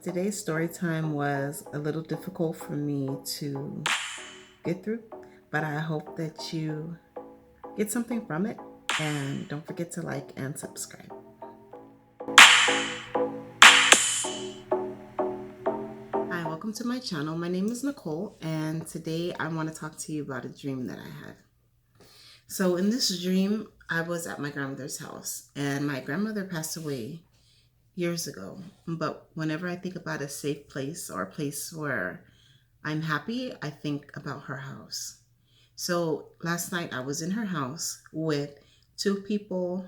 Today's story time was a little difficult for me to get through, but I hope that you get something from it. And don't forget to like and subscribe. Hi, welcome to my channel. My name is Nicole, and today I want to talk to you about a dream that I had. So, in this dream, I was at my grandmother's house, and my grandmother passed away years ago. But whenever I think about a safe place or a place where I'm happy, I think about her house. So last night I was in her house with two people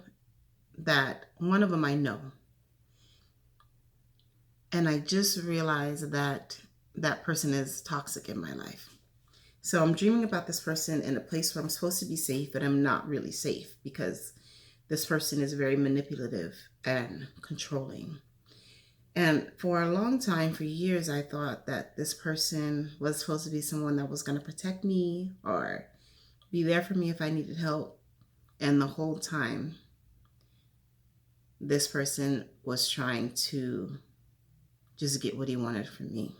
that one of them I know. And I just realized that that person is toxic in my life. So I'm dreaming about this person in a place where I'm supposed to be safe, but I'm not really safe because this person is very manipulative and controlling. And for a long time, for years, I thought that this person was supposed to be someone that was going to protect me or be there for me if I needed help. And the whole time, this person was trying to just get what he wanted from me.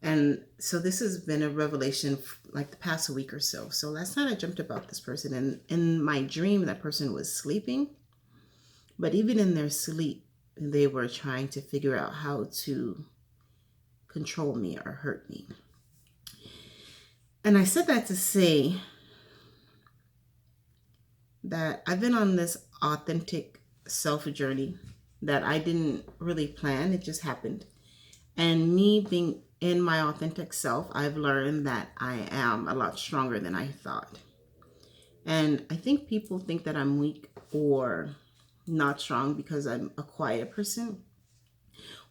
And so this has been a revelation like the past week or so. So last night I dreamt about this person, and in my dream, that person was sleeping. But even in their sleep, they were trying to figure out how to control me or hurt me. And I said that to say that I've been on this authentic self journey that I didn't really plan, it just happened. And me being in my authentic self, I've learned that I am a lot stronger than I thought. And I think people think that I'm weak or not strong because I'm a quiet person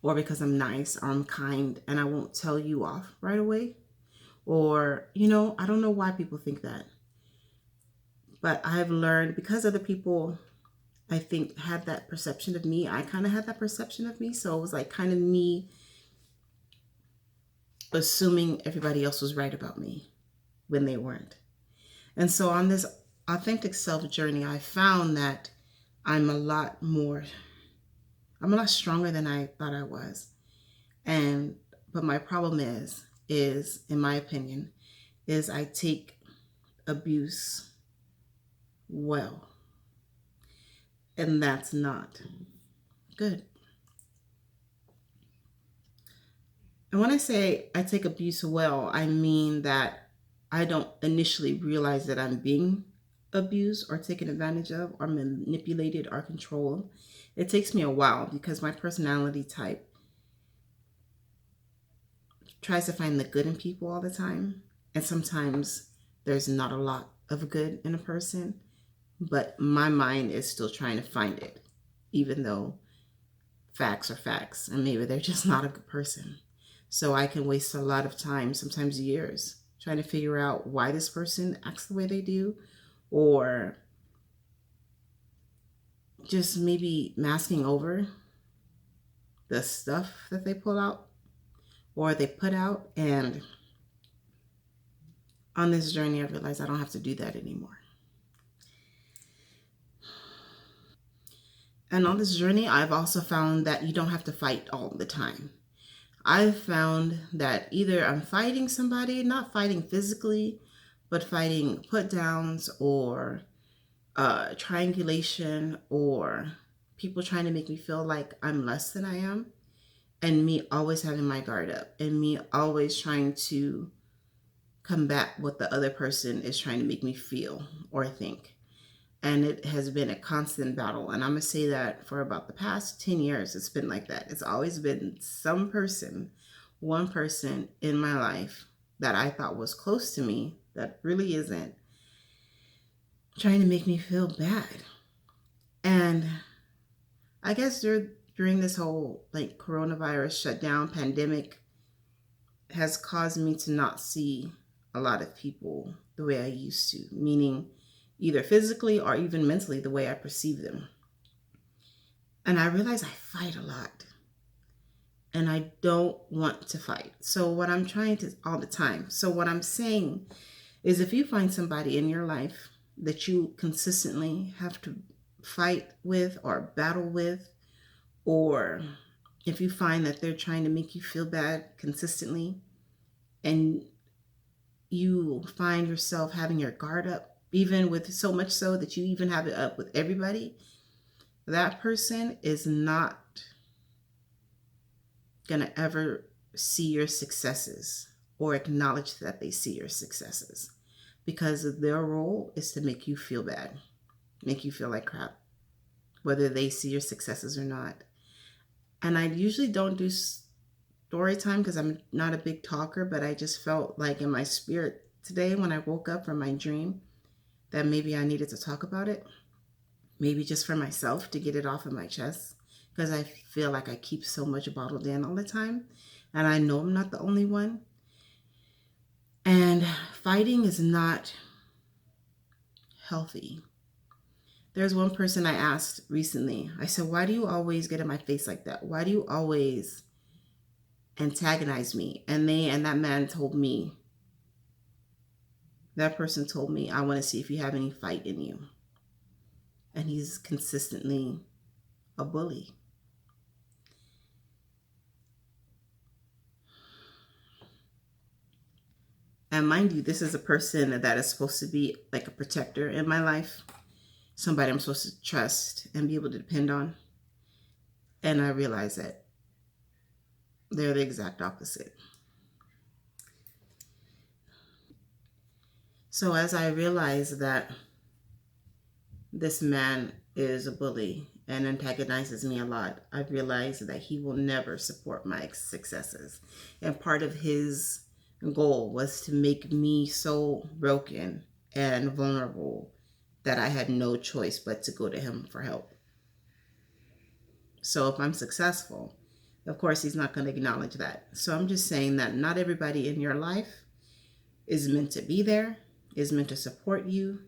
or because I'm nice or I'm kind and I won't tell you off right away. Or, I don't know why people think that. But I've learned because other people, I think, had that perception of me, I kind of had that perception of me. So it was like kind of me assuming everybody else was right about me when they weren't. And so on this authentic self journey, I found that I'm a lot more, I'm a lot stronger than I thought I was. And, but my problem is, in my opinion, is I take abuse well. And that's not good. And when I say I take abuse well, I mean that I don't initially realize that I'm being abused or taken advantage of or manipulated or controlled. It takes me a while because my personality type tries to find the good in people all the time. And sometimes there's not a lot of good in a person, but my mind is still trying to find it, even though facts are facts and maybe they're just not a good person. So I can waste a lot of time, sometimes years, trying to figure out why this person acts the way they do, or just maybe masking over the stuff that they pull out or they put out. And on this journey, I realized I don't have to do that anymore. And on this journey, I've also found that you don't have to fight all the time. I've found that either I'm fighting somebody, not fighting physically, but fighting put downs or triangulation or people trying to make me feel like I'm less than I am, and me always having my guard up and me always trying to combat what the other person is trying to make me feel or think. And it has been a constant battle. And I'm going to say that for about the past 10 years, it's been like that. It's always been some person, one person in my life that I thought was close to me that really isn't, trying to make me feel bad. And I guess during this whole like coronavirus shutdown pandemic has caused me to not see a lot of people the way I used to, meaning either physically or even mentally the way I perceive them. And I realize I fight a lot and I don't want to fight. So what I'm trying to all the time. So what I'm saying is if you find somebody in your life that you consistently have to fight with or battle with or if you find that they're trying to make you feel bad consistently, and you find yourself having your guard up, even with so much so that you even have it up with everybody, that person is not going to ever see your successes or acknowledge that they see your successes, because their role is to make you feel bad, make you feel like crap, whether they see your successes or not. And I usually don't do story time because I'm not a big talker, but I just felt like in my spirit today when I woke up from my dream that maybe I needed to talk about it, maybe just for myself to get it off of my chest, because I feel like I keep so much bottled in all the time, and I know I'm not the only one. And fighting is not healthy. There's one person I asked recently, I said, why do you always get in my face like that? Why do you always antagonize me? And that man told me, that person told me, I want to see if you have any fight in you. And he's consistently a bully. And mind you, this is a person that is supposed to be like a protector in my life, somebody I'm supposed to trust and be able to depend on. And I realize that they're the exact opposite. So as I realize that this man is a bully and antagonizes me a lot, I realize that he will never support my successes. And part of his goal was to make me so broken and vulnerable that I had no choice but to go to him for help. So if I'm successful, of course, he's not going to acknowledge that. So I'm just saying that not everybody in your life is meant to be there, is meant to support you.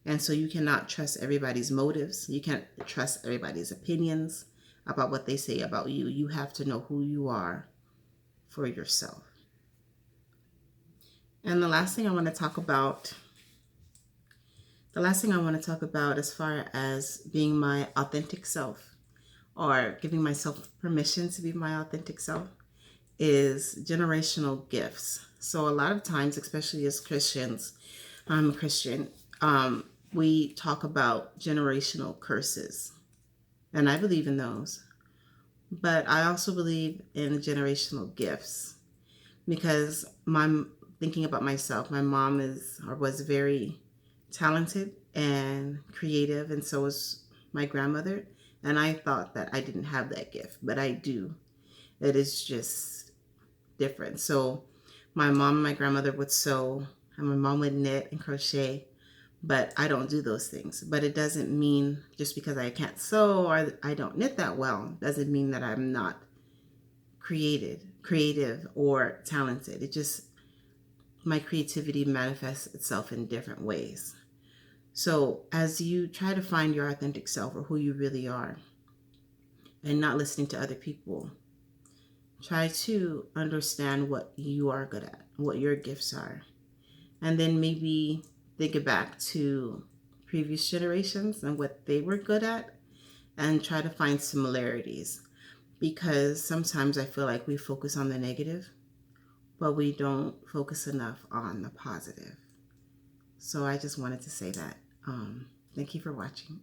And so you cannot trust everybody's motives. You can't trust everybody's opinions about what they say about you. You have to know who you are for yourself. And the last thing I want to talk about as far as being my authentic self, or giving myself permission to be my authentic self, is generational gifts. So a lot of times, especially as Christians, I'm a Christian, we talk about generational curses. And I believe in those. But I also believe in generational gifts, because thinking about myself, my mom was very talented and creative, and so was my grandmother. And I thought that I didn't have that gift, but I do. It is just different. So my mom and my grandmother would sew, and my mom would knit and crochet, but I don't do those things. But it doesn't mean just because I can't sew or I don't knit that well, doesn't mean that I'm not creative or talented. It just, my creativity manifests itself in different ways. So as you try to find your authentic self, or who you really are, and not listening to other people, try to understand what you are good at, what your gifts are. And then maybe think it back to previous generations and what they were good at, and try to find similarities. Because sometimes I feel like we focus on the negative, but we don't focus enough on the positive. So I just wanted to say that. Thank you for watching.